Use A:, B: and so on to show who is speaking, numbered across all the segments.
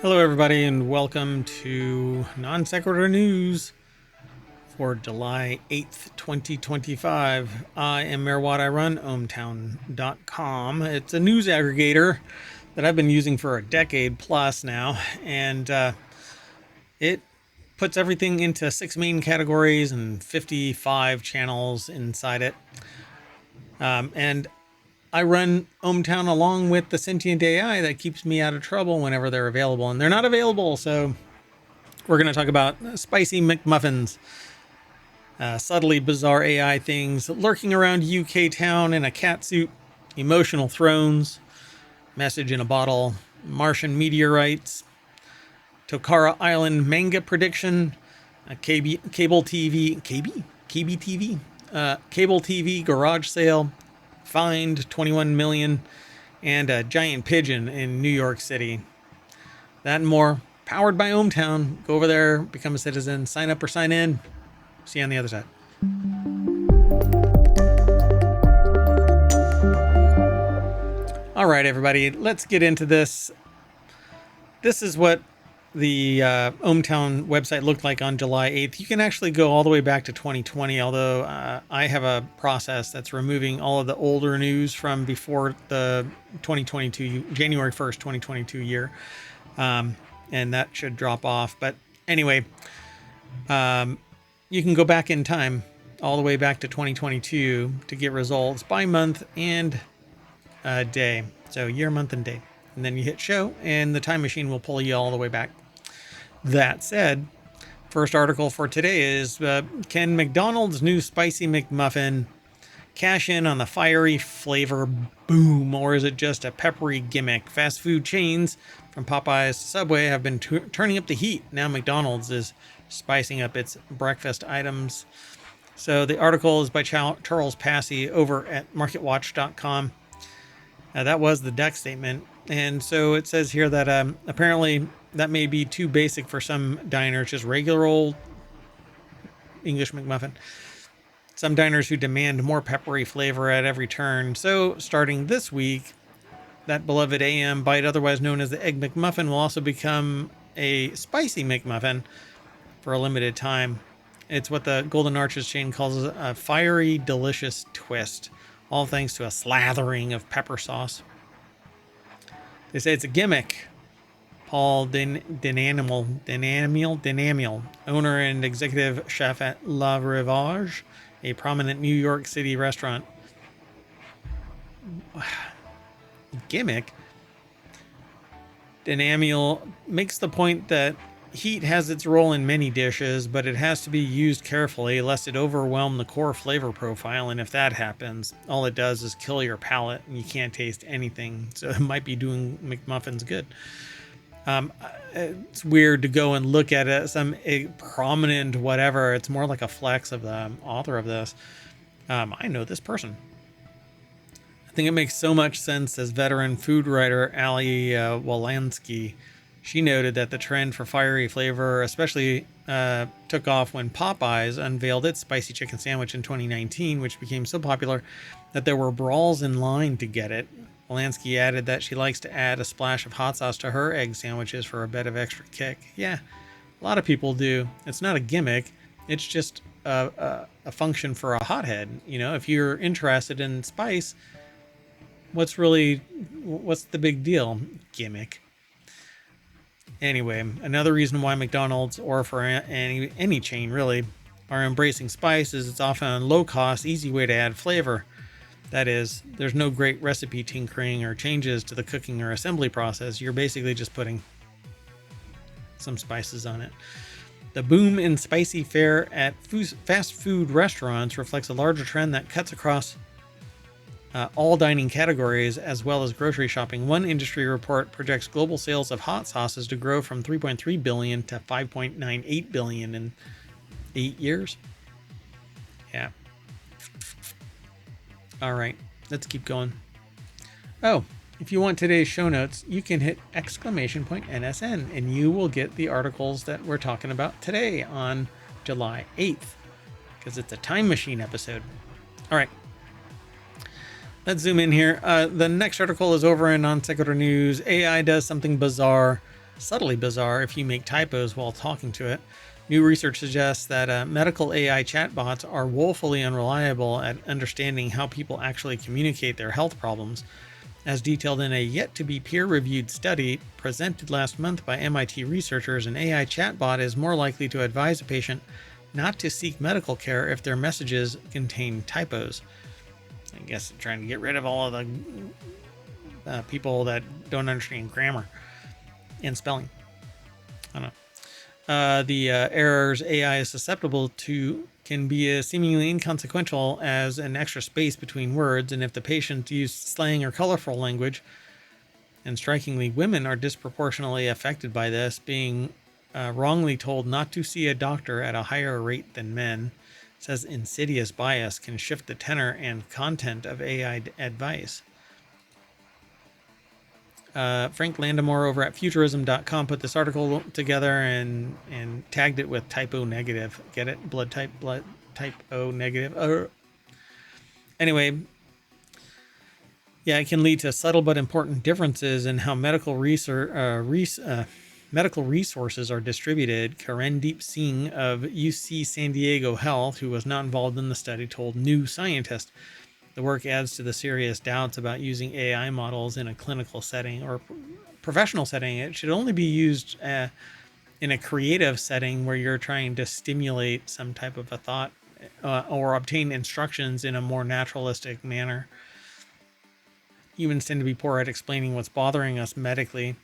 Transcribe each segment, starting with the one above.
A: Hello, everybody, and welcome to Non Sequitur News for July 8th, 2025. I am MayorWatt. I run ohmTown.com. It's a news aggregator that I've been using for a decade plus now, and it puts everything into 6 main categories and 55 channels inside it. And I run ohmTown along with the Sentient AI that keeps me out of trouble whenever they're available, and they're not available. So we're going to talk about spicy McMuffins, subtly bizarre AI things lurking around UK town in a cat suit, emotional thrones, message in a bottle, Martian meteorites, Tokara Island manga prediction, cable TV garage sale, fined 21 million, and a giant pigeon in New York City. That and more, powered by ohmTown. Go over there, become a citizen, sign up or sign in. See you on the other side. All right, everybody, let's get into this. This is what the ohmTown website looked like on July 8th. You can actually go all the way back to 2020, although I have a process that's removing all of the older news from before the 2022, January 1st, 2022 year. And that should drop off. But anyway, you can go back in time all the way back to 2022 to get results by month and day. So year, month, and day. And then you hit show and the time machine will pull you all the way back. That said, first article for today is, can McDonald's new spicy McMuffin cash in on the fiery flavor boom, or is it just a peppery gimmick? Fast food chains from Popeyes to Subway have been turning up the heat. Now McDonald's is spicing up its breakfast items. So the article is by Charles Passy over at marketwatch.com. That was the deck statement. And so it says here that apparently that may be too basic for some diners, just regular old English McMuffin. Some diners who demand more peppery flavor at every turn. So starting this week, that beloved AM bite, otherwise known as the Egg McMuffin, will also become a spicy McMuffin for a limited time. It's what the Golden Arches chain calls a fiery, delicious twist, all thanks to a slathering of pepper sauce. They say it's a gimmick. Paul Denamiel, owner and executive chef at La Rivage, a prominent New York City restaurant. Gimmick? Denamiel makes the point that heat has its role in many dishes, but it has to be used carefully lest it overwhelm the core flavor profile, and if that happens, all it does is kill your palate and you can't taste anything. So it might be doing McMuffins good. It's weird to go and look at it, a prominent whatever. It's more like a flex of the author of this. I know this person. I think it makes so much sense as veteran food writer Ali Walansky. She noted that the trend for fiery flavor especially took off when Popeyes unveiled its spicy chicken sandwich in 2019, which became so popular that there were brawls in line to get it. Walansky added that she likes to add a splash of hot sauce to her egg sandwiches for a bit of extra kick. Yeah, a lot of people do. It's not a gimmick. It's just a function for a hothead. You know, if you're interested in spice, what's the big deal? Gimmick. Anyway, another reason why McDonald's, or for any chain really, are embracing spice is it's often a low-cost, easy way to add flavor. That is, there's no great recipe tinkering or changes to the cooking or assembly process. You're basically just putting some spices on it. The boom in spicy fare at fast food restaurants reflects a larger trend that cuts across all dining categories as well as grocery shopping. One industry report projects global sales of hot sauces to grow from 3.3 billion to 5.98 billion in 8 years. Yeah. All right, let's keep going. Oh, if you want today's show notes, you can hit !NSN and you will get the articles that we're talking about today on July 8th, because it's a time machine episode. All right. Let's zoom in here. The next article is over in Non Sequitur News. AI does something bizarre. subtly bizarre if you make typos while talking to it. New research suggests that medical AI chatbots are woefully unreliable at understanding how people actually communicate their health problems, as detailed in a yet-to-be peer-reviewed study presented last month by MIT researchers. An AI chatbot is more likely to advise a patient not to seek medical care if their messages contain typos. I guess they're trying to get rid of all of the people that don't understand grammar and spelling. I don't know. The errors AI is susceptible to can be as seemingly inconsequential as an extra space between words, and if the patient used slang or colorful language, and strikingly, women are disproportionately affected by this, being wrongly told not to see a doctor at a higher rate than men. It says insidious bias can shift the tenor and content of AI advice. Frank Landemore over at futurism.com put this article together and tagged it with typo negative. Get it? Blood type O negative. Anyway, yeah, it can lead to subtle but important differences in how medical resources are distributed. Karendeep Singh of UC San Diego Health, who was not involved in the study, told New Scientist. The work adds to the serious doubts about using AI models in a clinical setting or professional setting. It should only be used in a creative setting where you're trying to stimulate some type of a thought or obtain instructions in a more naturalistic manner. Humans tend to be poor at explaining what's bothering us medically.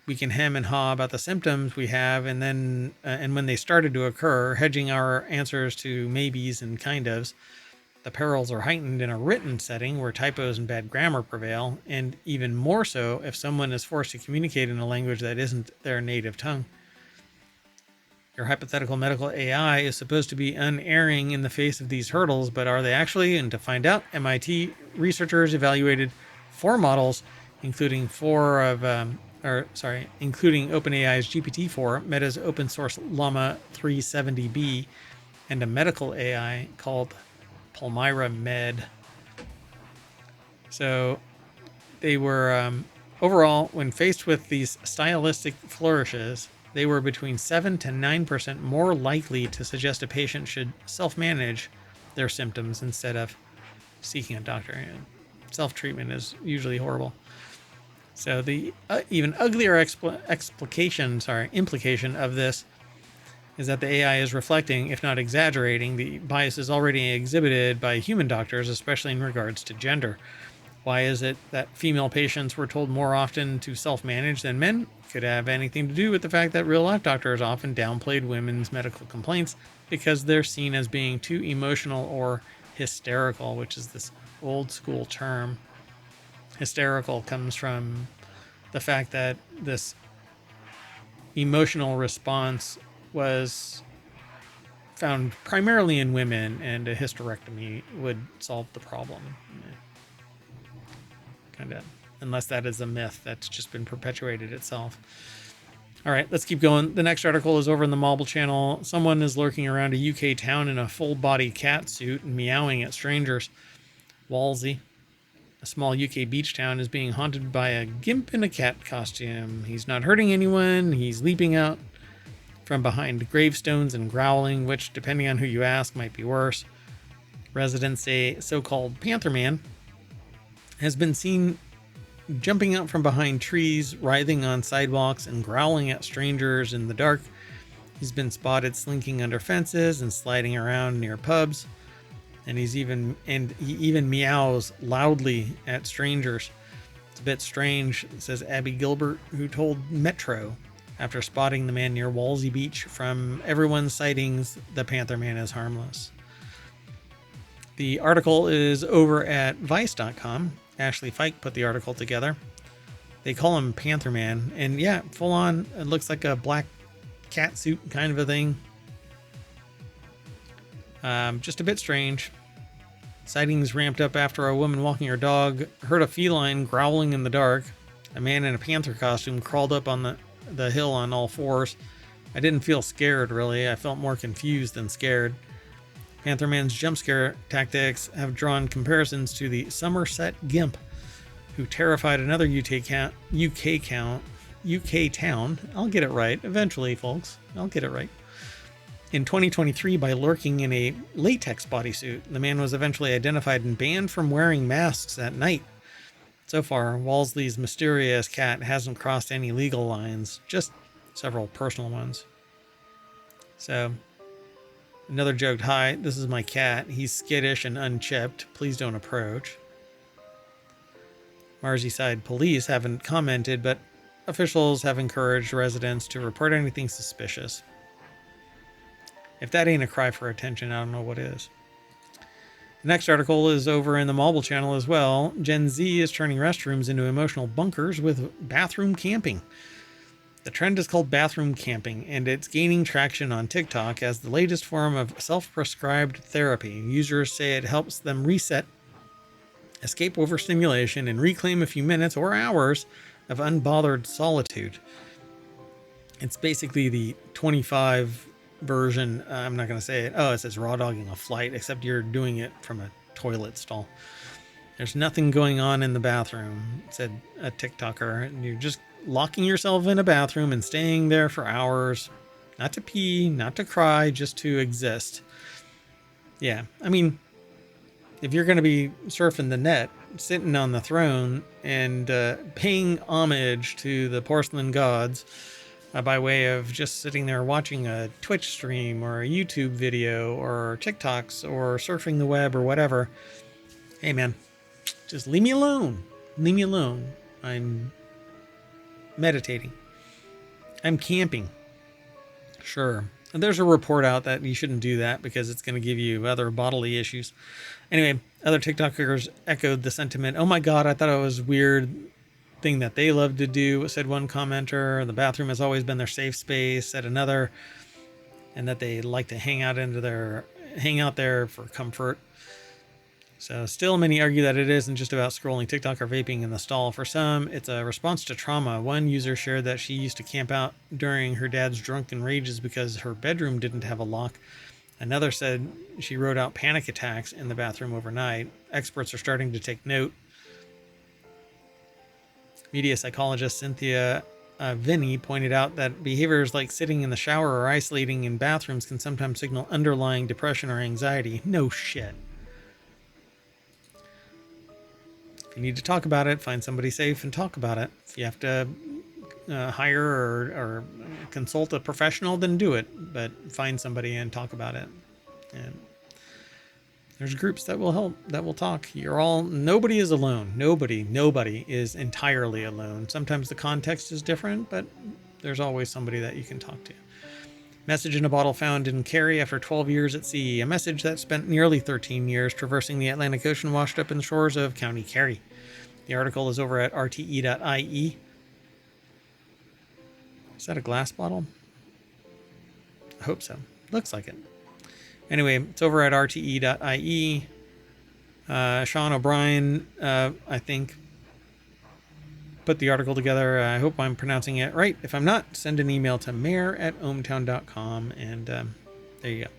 A: We can hem and haw about the symptoms we have, and then and when they started to occur, hedging our answers to maybes and kind ofs. The perils are heightened in a written setting where typos and bad grammar prevail, and even more so if someone is forced to communicate in a language that isn't their native tongue. Your hypothetical medical AI is supposed to be unerring in the face of these hurdles, but are they actually? And to find out, MIT researchers evaluated 4 models, including OpenAI's GPT-4, Meta's open source Llama 370B, and a medical AI called Palmyra Med. So they were overall, when faced with these stylistic flourishes, they were between 7 to 9% more likely to suggest a patient should self-manage their symptoms instead of seeking a doctor. And self-treatment is usually horrible. So the even uglier implication of this is that the AI is reflecting, if not exaggerating, the biases already exhibited by human doctors, especially in regards to gender. Why is it that female patients were told more often to self-manage than men? Could have anything to do with the fact that real-life doctors often downplayed women's medical complaints because they're seen as being too emotional or hysterical, which is this old-school term. Hysterical comes from the fact that this emotional response was found primarily in women, and a hysterectomy would solve the problem. Kind of, unless that is a myth that's just been perpetuated itself. All right, let's keep going. The next article is over in the Mobile Channel. Someone is lurking around a UK town in a full-body cat suit and meowing at strangers. Walsey, a small UK beach town, is being haunted by a gimp in a cat costume. He's not hurting anyone. He's leaping out from behind gravestones and growling, which, depending on who you ask, might be worse. Residents say so-called Panther Man has been seen jumping out from behind trees, writhing on sidewalks, and growling at strangers in the dark. He's been spotted slinking under fences and sliding around near pubs, and he even meows loudly at strangers. It's a bit strange, says Abby Gilbert, who told Metro after spotting the man near Walsey Beach. From everyone's sightings, the Panther Man is harmless. The article is over at Vice.com. Ashley Fike put the article together. They call him Panther Man, and yeah, full on, it looks like a black cat suit kind of a thing. Just a bit strange. Sightings ramped up after a woman walking her dog heard a feline growling in the dark. A man in a panther costume crawled up on the hill on all fours. I didn't feel scared, really. I felt more confused than scared. Panther Man's jump scare tactics have drawn comparisons to the Somerset Gimp, who terrified another UK count UK town. I'll get it right eventually, folks. I'll get it right. In 2023, by lurking in a latex bodysuit, the man was eventually identified and banned from wearing masks at night. So far, Walsley's mysterious cat hasn't crossed any legal lines, just several personal ones. So, another joke, "Hi, this is my cat. He's skittish and unchipped. Please don't approach." Merseyside police haven't commented, but officials have encouraged residents to report anything suspicious. If that ain't a cry for attention, I don't know what is. The next article is over in the mobile channel as well. Gen Z is turning restrooms into emotional bunkers with bathroom camping. The trend is called bathroom camping, and it's gaining traction on TikTok as the latest form of self-prescribed therapy. Users say it helps them reset, escape overstimulation, and reclaim a few minutes or hours of unbothered solitude. It's basically the 25 version. I'm not going to say it. Oh, it says raw dogging a flight, except you're doing it from a toilet stall. There's nothing going on in the bathroom, said a TikToker. And you're just locking yourself in a bathroom and staying there for hours, not to pee, not to cry, just to exist. Yeah, I mean, if you're going to be surfing the net, sitting on the throne and paying homage to the porcelain gods by way of just sitting there watching a Twitch stream or a YouTube video or TikToks or surfing the web or whatever, hey man, just leave me alone. Leave me alone. I'm meditating. I'm camping. Sure. And there's a report out that you shouldn't do that because it's going to give you other bodily issues. Anyway, other TikTokers echoed the sentiment. "Oh my God, I thought it was weird thing that they love to do," said one commenter. "The bathroom has always been their safe space," said another, and that they like to hang out there for comfort. So still many argue that it isn't just about scrolling TikTok or vaping in the stall. For some, it's a response to trauma. One user shared that she used to camp out during her dad's drunken rages because her bedroom didn't have a lock. Another said she wrote out panic attacks in the bathroom overnight. Experts are starting to take note. Media psychologist Cynthia Vinny pointed out that behaviors like sitting in the shower or isolating in bathrooms can sometimes signal underlying depression or anxiety. No shit. If you need to talk about it, find somebody safe and talk about it. If you have to hire or consult a professional, then do it. But find somebody and talk about it. And there's groups that will help, that will talk. Nobody is alone. Nobody is entirely alone. Sometimes the context is different, but there's always somebody that you can talk to. Message in a bottle found in Kerry after 12 years at sea. A message that spent nearly 13 years traversing the Atlantic Ocean washed up in the shores of County Kerry. The article is over at rte.ie. Is that a glass bottle? I hope so. Looks like it. Anyway, it's over at rte.ie. Sean O'Brien, I think, put the article together. I hope I'm pronouncing it right. If I'm not, send an email to mayor@ohmtown.com, and there you go.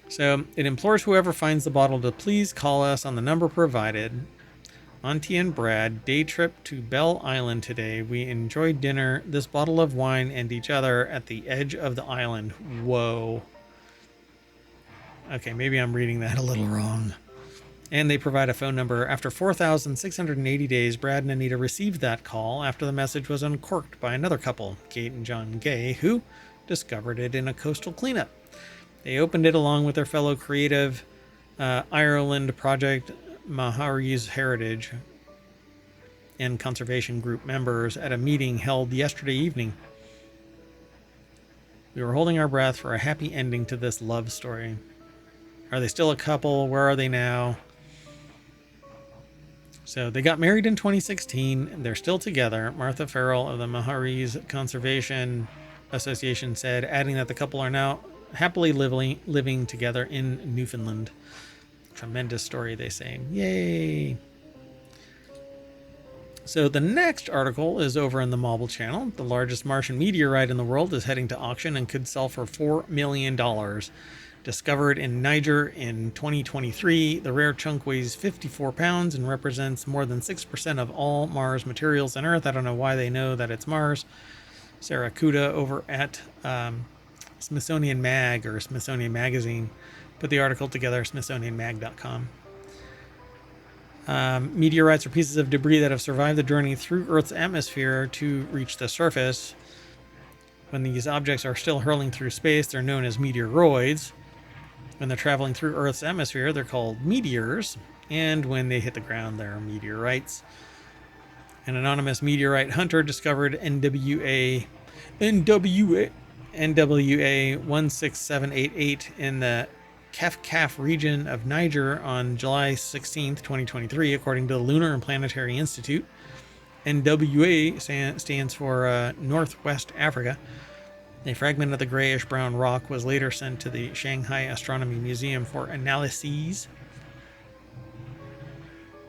A: So it implores whoever finds the bottle to please call us on the number provided. Auntie and Brad, day trip to Bell Island today. We enjoyed dinner, this bottle of wine, and each other at the edge of the island. Whoa. Okay, maybe I'm reading that a little wrong. And they provide a phone number. After 4,680 days, Brad and Anita received that call after the message was uncorked by another couple, Kate and John Gay, who discovered it in a coastal cleanup. They opened it along with their fellow creative Ireland Project Mahari's Heritage and Conservation Group members at a meeting held yesterday evening. We were holding our breath for a happy ending to this love story. Are they still a couple? Where are they now? So they got married in 2016, and they're still together. Martha Farrell of the Mahari's Conservation Association said, adding that the couple are now happily living together in Newfoundland. Tremendous story, they say. Yay! So the next article is over in the Mobile Channel. The largest Martian meteorite in the world is heading to auction and could sell for $4 million. Discovered in Niger in 2023, the rare chunk weighs 54 pounds and represents more than 6% of all Mars materials on Earth. I don't know why they know that it's Mars. Sarah Kuda over at Smithsonian Mag or Smithsonian Magazine put the article together, smithsonianmag.com. Meteorites are pieces of debris that have survived the journey through Earth's atmosphere to reach the surface. When these objects are still hurling through space, they're known as meteoroids. When they're traveling through Earth's atmosphere, they're called meteors. And when they hit the ground, they're meteorites. An anonymous meteorite hunter discovered NWA 16788 in the Kef region of Niger on July 16, 2023, according to the Lunar and Planetary Institute. NWA stands for Northwest Africa. A fragment of the grayish-brown rock was later sent to the Shanghai Astronomy Museum for analyses.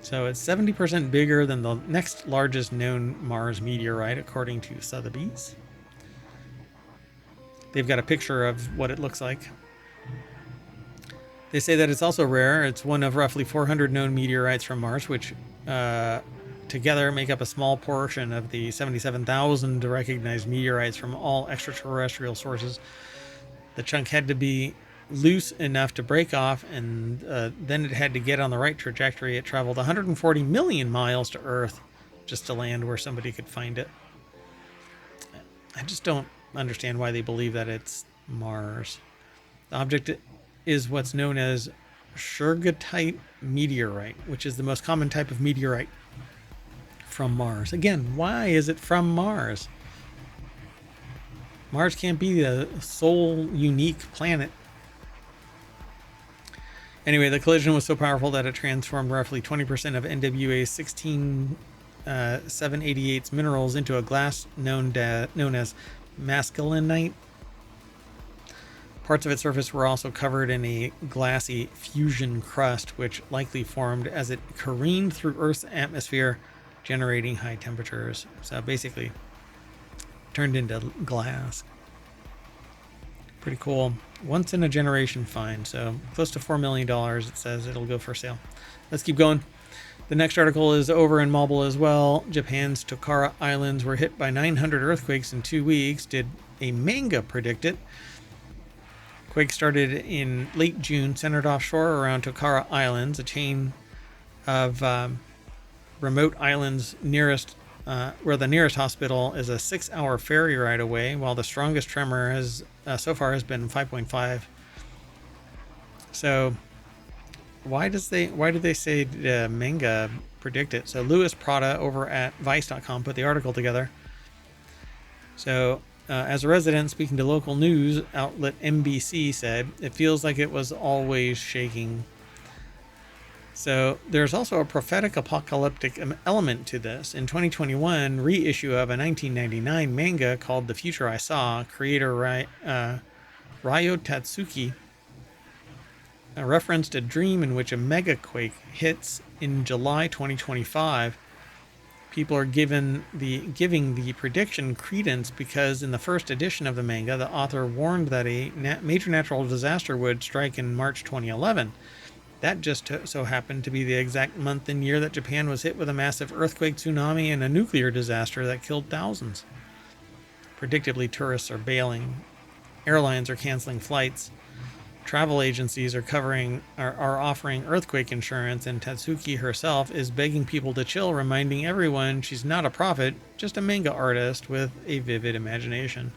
A: So it's 70% bigger than the next largest known Mars meteorite, according to Sotheby's. They've got a picture of what it looks like. They say that it's also rare. It's one of roughly 400 known meteorites from Mars, which together make up a small portion of the 77,000 recognized meteorites from all extraterrestrial sources. The chunk had to be loose enough to break off, and then it had to get on the right trajectory. It traveled 140 million miles to Earth just to land where somebody could find it. I just don't understand why they believe that it's Mars. The object is what's known as Shergotite meteorite, which is the most common type of meteorite from Mars. Again, why is it from Mars? Mars can't be the sole unique planet. Anyway, the collision was so powerful that it transformed roughly 20% of NWA's 16788's minerals into a glass known as masculinite. Parts of its surface were also covered in a glassy fusion crust, which likely formed as it careened through Earth's atmosphere, generating high temperatures. So basically turned into glass. Pretty cool. Once in a generation find. So close to $4 million, it says it'll go for sale. Let's keep going. The next article is over in Mobile as well. Japan's Tokara Islands were hit by 900 earthquakes in 2 weeks. Did a manga predict it? Quake started in late June, centered offshore around Tokara Islands, a chain of remote islands where the nearest hospital is a 6-hour ferry ride away, while the strongest tremor has so far has been 5.5. So why do they say manga predict it? So Louis Prada over at Vice.com put the article together. So as a resident speaking to local news outlet NBC said, it feels like it was always shaking. So there's also a prophetic apocalyptic element to this. In 2021 reissue of a 1999 manga called The Future I Saw, creator Ryo Tatsuki referenced a dream in which a megaquake hits in July 2025. People are giving the prediction credence because in the first edition of the manga, the author warned that a major natural disaster would strike in March 2011. That just so happened to be the exact month and year that Japan was hit with a massive earthquake, tsunami, and a nuclear disaster that killed thousands. Predictably, tourists are bailing. Airlines are canceling flights. Travel agencies are offering earthquake insurance, and Tatsuki herself is begging people to chill, reminding everyone she's not a prophet, just a manga artist with a vivid imagination.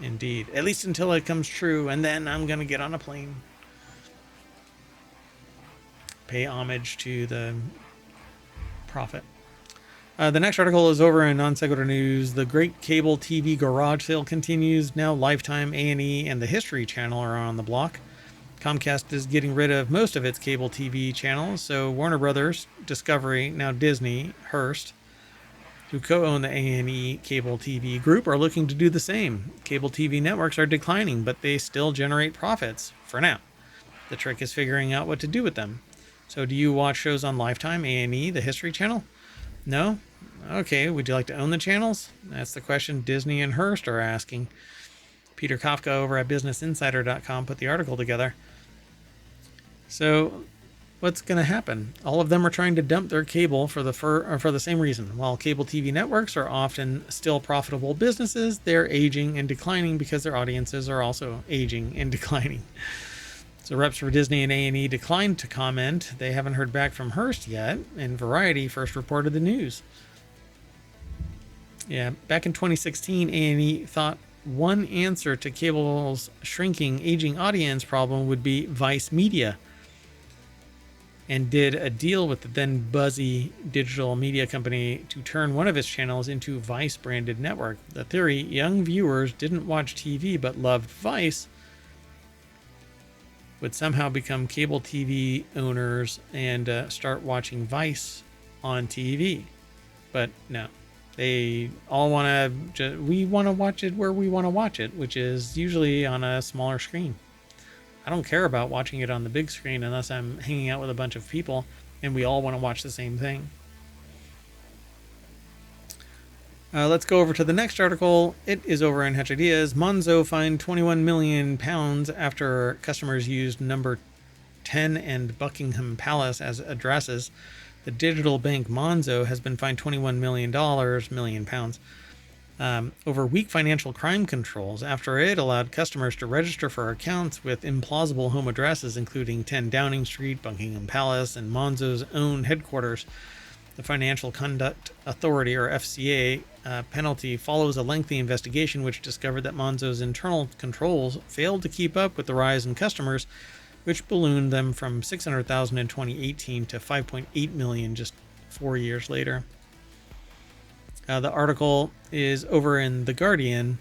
A: Indeed. At least until it comes true, and then I'm going to get on a plane. Pay homage to the prophet. The next article is over in Non Sequitur News. The great cable TV garage sale continues. Now Lifetime, A&E, and the History Channel are on the block. Comcast is getting rid of most of its cable TV channels, so Warner Brothers, Discovery, now Disney, Hearst, who co-own the A&E cable TV group, are looking to do the same. Cable TV networks are declining, but they still generate profits, for now. The trick is figuring out what to do with them. So do you watch shows on Lifetime, A&E, the History Channel? No? Okay, would you like to own the channels? That's the question Disney and Hearst are asking. Peter Kafka over at BusinessInsider.com put the article together. So what's going to happen? All of them are trying to dump their cable for the same reason. While cable TV networks are often still profitable businesses, they're aging and declining because their audiences are also aging and declining. So reps for Disney and A&E declined to comment. They haven't heard back from Hearst yet, and Variety first reported the news. Yeah, back in 2016, A&E thought one answer to cable's shrinking, aging audience problem would be Vice Media, and did a deal with the then buzzy digital media company to turn one of its channels into Vice-branded network. The theory, young viewers didn't watch TV but loved Vice, would somehow become cable TV owners and start watching Vice on TV. But no, they all want to, we want to watch it where we want to watch it, which is usually on a smaller screen. I don't care about watching it on the big screen unless I'm hanging out with a bunch of people and we all want to watch the same thing. Let's go over to the next article. It is over in Hutch Ideas. Monzo fined £21 million after customers used number 10 and Buckingham Palace as addresses. The digital bank Monzo has been fined $21 million over weak financial crime controls after it allowed customers to register for accounts with implausible home addresses, including 10 Downing Street, Buckingham Palace, and Monzo's own headquarters. The Financial Conduct Authority, or FCA, penalty follows a lengthy investigation which discovered that Monzo's internal controls failed to keep up with the rise in customers, which ballooned them from 600,000 in 2018 to 5.8 million just 4 years later. The article is over in The Guardian,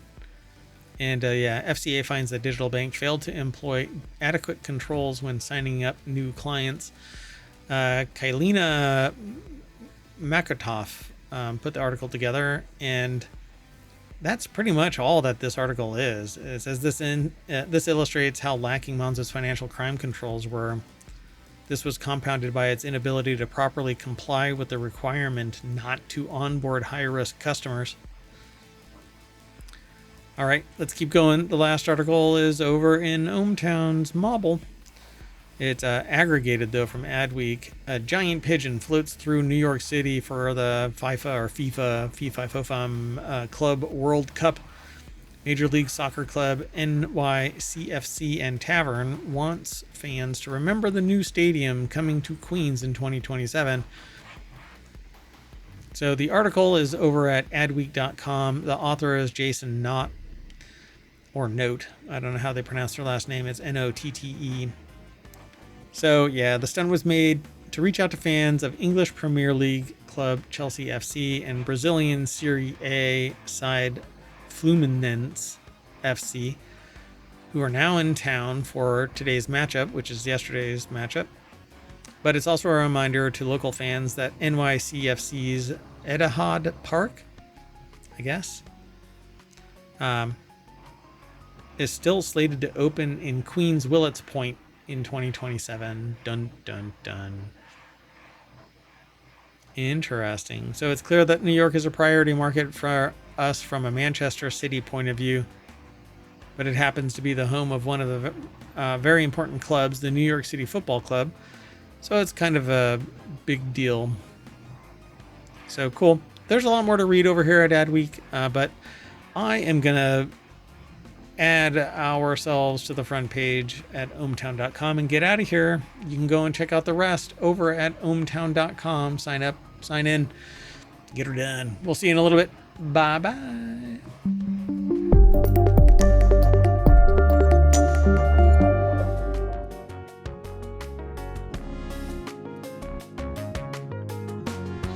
A: and FCA finds that digital bank failed to employ adequate controls when signing up new clients. Kailina Makatoff put the article together, and that's pretty much all that this article is. It says this illustrates how lacking Monzo's financial crime controls were. This was compounded by its inability to properly comply with the requirement not to onboard high-risk customers. All right, let's keep going. The last article is over in ohmTown's Mobble. It's aggregated, though, from Adweek. A giant pigeon floats through New York City for the FIFA Club World Cup. Major League Soccer club NYCFC and Tavern wants fans to remember the new stadium coming to Queens in 2027. So the article is over at adweek.com. The author is Jason Knott, or Note. I don't know how they pronounce their last name. It's Notte. So yeah, the stunt was made to reach out to fans of English Premier League club Chelsea FC and Brazilian Serie A side Fluminense FC, who are now in town for today's matchup, which is yesterday's matchup. But it's also a reminder to local fans that NYCFC's Etihad Park, I guess, is still slated to open in Queens Willets Point in 2027. Dun, dun, dun. Interesting. So it's clear that New York is a priority market for us from a Manchester City point of view, but it happens to be the home of one of the very important clubs, the New York City Football Club. So it's kind of a big deal. So cool. There's a lot more to read over here at Adweek, but I am going to add ourselves to the front page at ohmTown.com and get out of here. You can go and check out the rest over at ohmTown.com. Sign up, sign in, get her done. We'll see you in a little bit. Bye-bye.